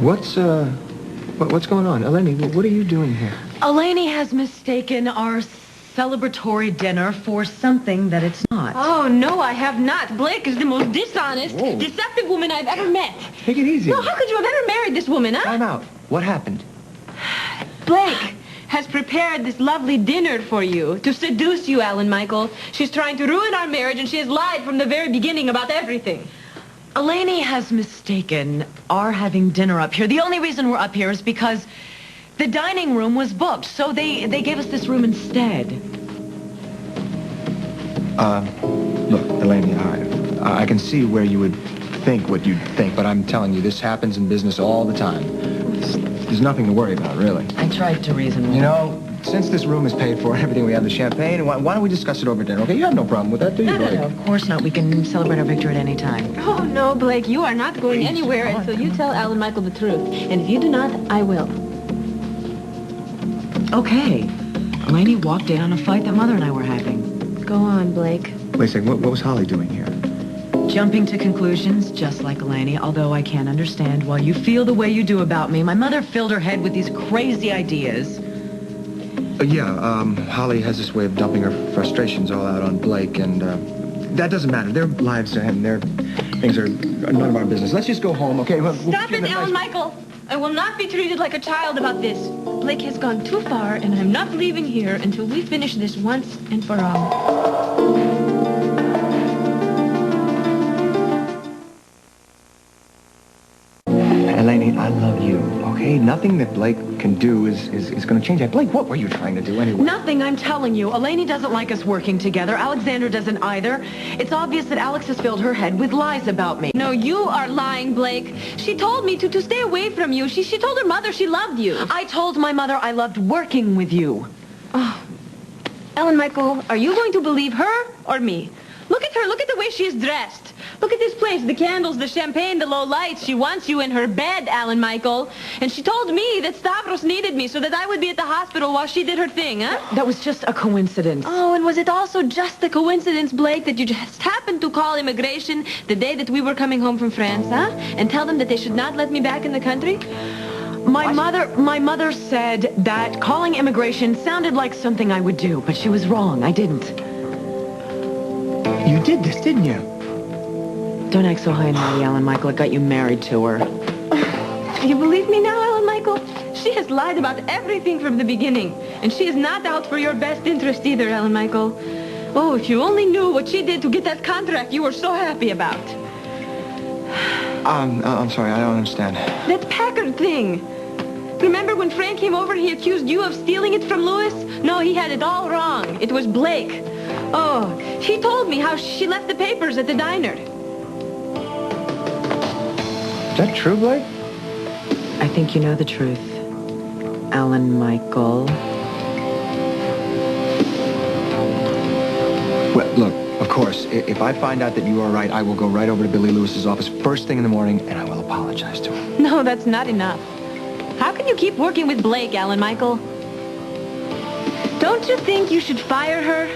What's going on? Eleni, what are you doing here? Eleni has mistaken our celebratory dinner for something that it's not. Oh, no, I have not. Blake is the most dishonest, deceptive woman I've ever met. Take it easy. No, how could you have ever married this woman, huh? Time out. What happened? Blake has prepared this lovely dinner for you to seduce you, Alan Michael. She's trying to ruin our marriage, and she has lied from the very beginning about everything. Eleni has mistaken our having dinner up here. The only reason we're up here is because the dining room was booked, so they gave us this room instead. Look, Eleni, I can see where you would think what you'd think, but I'm telling you, this happens in business all the time. There's nothing to worry about, really. I tried to reason with you know, since this room is paid for and everything, we have the champagne, why don't we discuss it over dinner, okay? You have no problem with that, do you, Blake? No, of course not. We can celebrate our victory at any time. Oh, no, Blake, you are not going anywhere until you tell Alan Michael the truth. And if you do not, I will. Okay. Eleni walked in on a fight that Mother and I were having. Go on, Blake. Wait a second, what was Holly doing here? Jumping to conclusions, just like Eleni, although I can't understand why you feel the way you do about me. My mother filled her head with these crazy ideas. Holly has this way of dumping her frustrations all out on Blake, and that doesn't matter. Their lives and their things are none of our business. Let's just go home, okay? Stop it, Alan Michael. I will not be treated like a child about this. Blake has gone too far, and I'm not leaving here until we finish this once and for all. Eleni, I love you, okay? Nothing that Blake can do is going to change that. Blake, what were you trying to do anyway? Nothing, I'm telling you. Eleni doesn't like us working together. Alexander doesn't either. It's obvious that Alex has filled her head with lies about me. No, you are lying, Blake. She told me to stay away from you. She told her mother she loved you. I told my mother I loved working with you. Oh. Alan Michael, are you going to believe her or me? Look at her. Look at the way she is dressed. Look at this place, the candles, the champagne, the low lights. She wants you in her bed, Alan Michael. And she told me that Stavros needed me so that I would be at the hospital while she did her thing, huh? That was just a coincidence. Oh, and was it also just a coincidence, Blake, that you just happened to call immigration the day that we were coming home from France, huh? And tell them that they should not let me back in the country? My mother said that calling immigration sounded like something I would do, but she was wrong. I didn't. You did this, didn't you? Don't act so high and mighty, Alan Michael. It got you married to her. You believe me now, Alan Michael? She has lied about everything from the beginning. And she is not out for your best interest either, Alan Michael. Oh, if you only knew what she did to get that contract you were so happy about. I'm sorry, I don't understand. That Packard thing. Remember when Frank came over and he accused you of stealing it from Louis? No, he had it all wrong. It was Blake. Oh, he told me how she left the papers at the diner. Is that true, Blake? I think you know the truth, Alan Michael. Well, look, of course, if I find out that you are right, I will go right over to Billy Lewis's office first thing in the morning, and I will apologize to him. No, that's not enough. How can you keep working with Blake, Alan Michael? Don't you think you should fire her?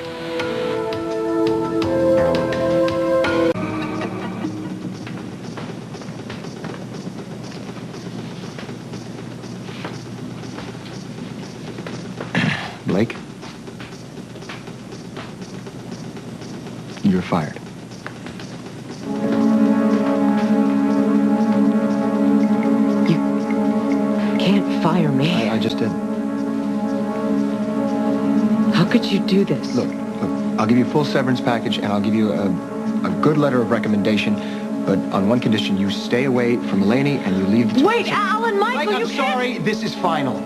Blake, you're fired. You can't fire me. I just did. How could you do this? Look, I'll give you a full severance package, and I'll give you a good letter of recommendation, but on one condition, you stay away from Eleni and you leave the... Wait, Alan Michael, Blake, I'm sorry, this is final.